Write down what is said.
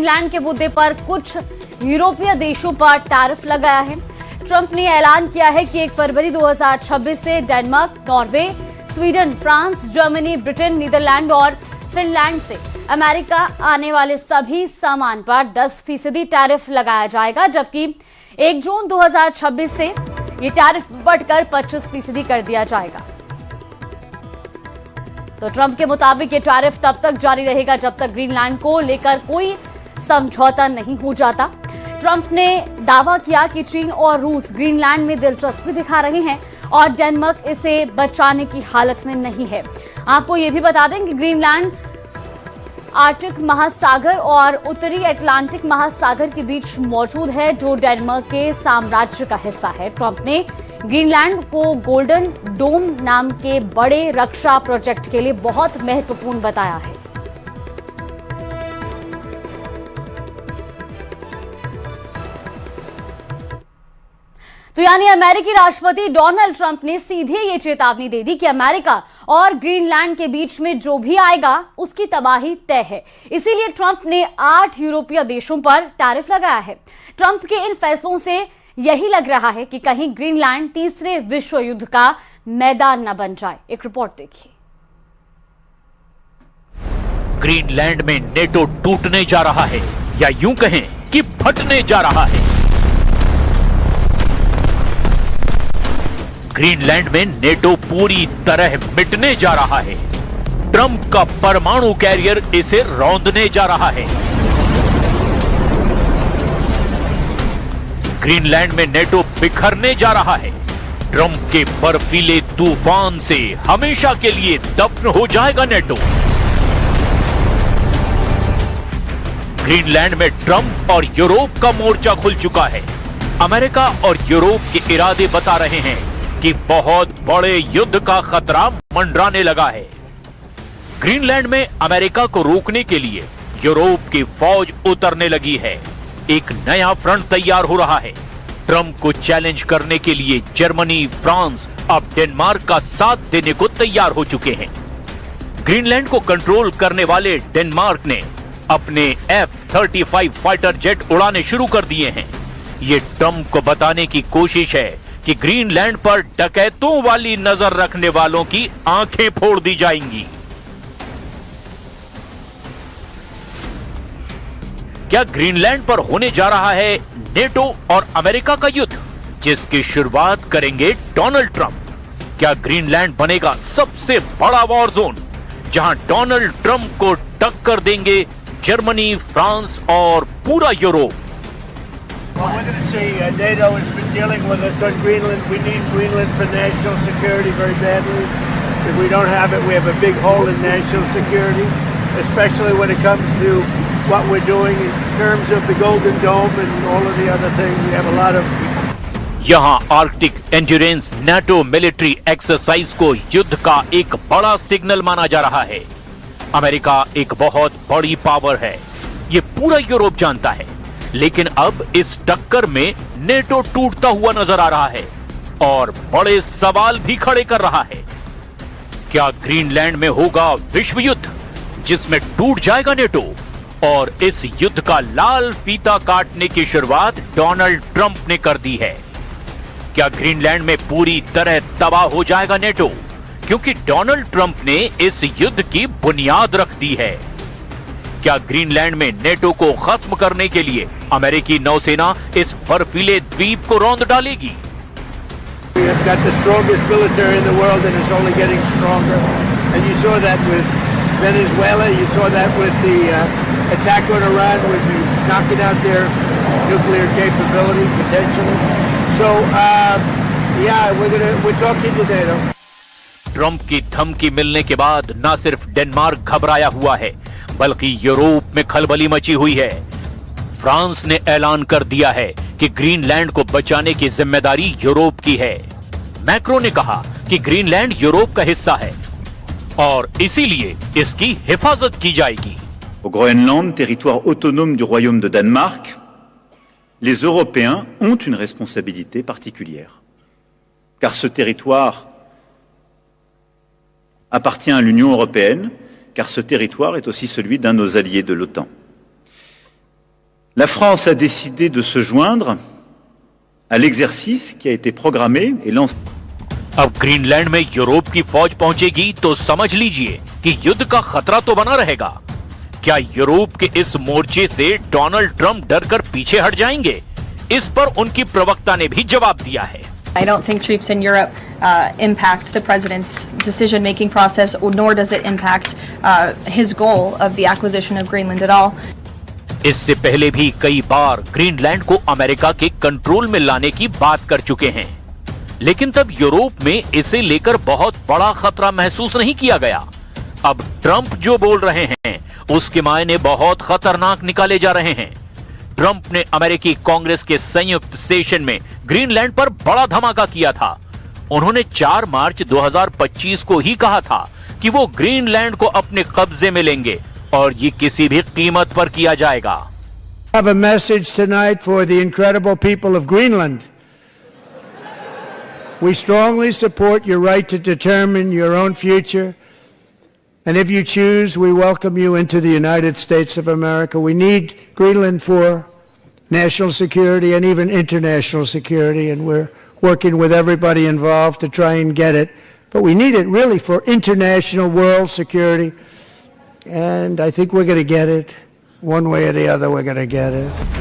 Greenland के मुद्दे पर कुछ यूरोपीय देशों पर टैरिफ लगाया है। ट्रंप ने ऐलान किया है कि 1 फरवरी 2026 से Denmark, Norway, Sweden, France, Germany, Britain, Netherland और फिनलैंड से अमेरिका आने वाले सभी सामान पर 10% टैरिफ लगाया जाएगा, जबकि 1 जून 2026 से ये टैरिफ बढ़कर 25% कर दिया जाएगा। तो ट्रंप के मुताबिक ये टैरिफ तब तक जारी रहेगा जब तक ग्रीनलैंड को लेकर कोई समझौता नहीं हो जाता। ट्रंप ने दावा किया कि चीन और रूस ग्रीनलैंड में दिलचस्पी दिखा रहे हैं और डेनमार्क इसे बचाने की हालत में नहीं है। आपको ये भी बता दें कि ग्रीनलैंड आर्कटिक महासागर और उत्तरी अटलांटिक महासागर के बीच मौजूद है, जो डेनमार्क के साम्राज्य का हिस्सा है। ट्रंप ने ग्रीनलैंड को गोल्डन डोम नाम के बड़े रक्षा प्रोजेक्ट के लिए बहुत महत्वपूर्ण बताया है। तो यानी अमेरिकी राष्ट्रपति डोनाल्ड ट्रंप ने सीधे ये चेतावनी दे दी कि अमेरिका और ग्रीनलैंड के बीच में जो भी आएगा उसकी तबाही तय है। इसीलिए ट्रंप ने 8 यूरोपीय देशों पर टैरिफ लगाया है। ट्रंप के इन फैसलों से यही लग रहा है कि कहीं ग्रीनलैंड तीसरे विश्व युद्ध का मैदान न बन जाए। एक रिपोर्ट देखिए। ग्रीनलैंड में नेटो टूटने जा रहा है या यूं कहें कि फटने जा रहा है। ग्रीनलैंड में नेटो पूरी तरह मिटने जा रहा है। ट्रंप का परमाणु कैरियर इसे रौंदने जा रहा है। ग्रीनलैंड में नेटो बिखरने जा रहा है। ट्रंप के बर्फीले तूफान से हमेशा के लिए दफन हो जाएगा नेटो। ग्रीनलैंड में ट्रंप और यूरोप का मोर्चा खुल चुका है। अमेरिका और यूरोप के इरादे बता रहे हैं कि बहुत बड़े युद्ध का खतरा मंडराने लगा है। ग्रीनलैंड में अमेरिका को रोकने के लिए यूरोप की फौज उतरने लगी है। एक नया फ्रंट तैयार हो रहा है। ट्रंप को चैलेंज करने के लिए जर्मनी, फ्रांस अब डेनमार्क का साथ देने को तैयार हो चुके हैं। ग्रीनलैंड को कंट्रोल करने वाले डेनमार्क ने अपने F-35 फाइटर जेट उड़ाने शुरू कर दिए हैं। ये ट्रंप को बताने की कोशिश है कि ग्रीनलैंड पर डकैतों वाली नजर रखने वालों की आंखें फोड़ दी जाएंगी। क्या ग्रीनलैंड पर होने जा रहा है नेटो और अमेरिका का युद्ध, जिसकी शुरुआत करेंगे डोनाल्ड ट्रंप? क्या ग्रीनलैंड बनेगा सबसे बड़ा वॉर जोन, जहां डोनाल्ड ट्रंप को टक्कर देंगे जर्मनी, फ्रांस और पूरा Europe? Well, we're going to see NATO has been dealing with us on Greenland. We need Greenland for national security very badly. If we don't have it, we have a big hole in national security, especially when it comes to what we're doing in terms of the Golden Dome and all of the other things. We have a lot of... यहाँ Arctic endurance NATO military exercise को युद्ध का एक बड़ा signal माना जा रहा है। अमेरिका एक बहुत बड़ी पावर है, ये पूरा यूरोप जानता है, लेकिन अब इस टक्कर में नेटो टूटता हुआ नजर आ रहा है और बड़े सवाल भी खड़े कर रहा है। क्या ग्रीनलैंड में होगा विश्व युद्ध, जिसमें टूट जाएगा नेटो? और इस युद्ध का लाल फीता काटने की शुरुआत डोनाल्ड ट्रंप ने कर दी है। क्या ग्रीनलैंड में पूरी तरह तबाह हो जाएगा नेटो, क्योंकि डोनाल्ड ट्रंप ने इस युद्ध की बुनियाद रख दी है? क्या ग्रीनलैंड में नेटो को खत्म करने के लिए अमेरिकी नौसेना इस बर्फीले द्वीप को रौंद डालेगी? We have got the strongest military in the world and it's only getting stronger. And you saw that with Venezuela, you saw that with the attack on Iran, with knocking out their nuclear capability potentially. So, yeah, we're talking to NATO. Trump की धमकी मिलने के बाद न सिर्फ Denmark घबराया हुआ है, बल्कि यूरोप में खलबली मची हुई है। फ्रांस ने ऐलान कर दिया है कि ग्रीनलैंड को बचाने की जिम्मेदारी यूरोप की है। मैक्रो ने कहा कि ग्रीनलैंड यूरोप का हिस्सा है और इसीलिए इसकी हिफाजत की जाएगी। Au Groenland, territoire autonome du royaume de Danemark, les Européens ont une responsabilité particulière. Car ce territoire appartient à l'Union européenne, car ce territoire est aussi celui d'un de nos alliés de l'OTAN. La France a décidé de se joindre à l'exercice qui a été programmé et lancé. अब Greenland में Europe की फौज पहुंचेगी तो समझ लीजिए कि युद्ध का खतरा तो बना रहेगा। क्या यूरोप के इस मोर्चे से डोनाल्ड ट्रंप डरकर पीछे हट जाएंगे? इस पर उनकी प्रवक्ता ने भी जवाब दिया है। I don't think troops in Europe impact the president's decision-making process, nor does it impact his goal of the acquisition of Greenland at all. इससे पहले भी कई बार ग्रीनलैंड को अमेरिका के कंट्रोल में लाने की बात कर चुके हैं, लेकिन तब यूरोप में इसे लेकर बहुत बड़ा खतरा महसूस नहीं किया गया। अब ट्रंप जो बोल रहे हैं उसके मायने बहुत खतरनाक निकाले जा रहे हैं। ट्रंप ने अमेरिकी कांग्रेस के संयुक्त सेशन में ग्रीनलैंड पर बड़ा धमाका किया था। उन्होंने 4 मार्च 2025 को ही कहा था कि वो ग्रीनलैंड को अपने कब्जे में लेंगे और ये किसी भी कीमत पर किया जाएगा। I have a message tonight for the incredible people of Greenland. We strongly support your right to determine your own future. And if you choose, we welcome you into the United States of America. We need Greenland for national security and even international security, and we're working with everybody involved to try and get it. But we need it really for international world security, and I think we're going to get it. One way or the other, we're going to get it.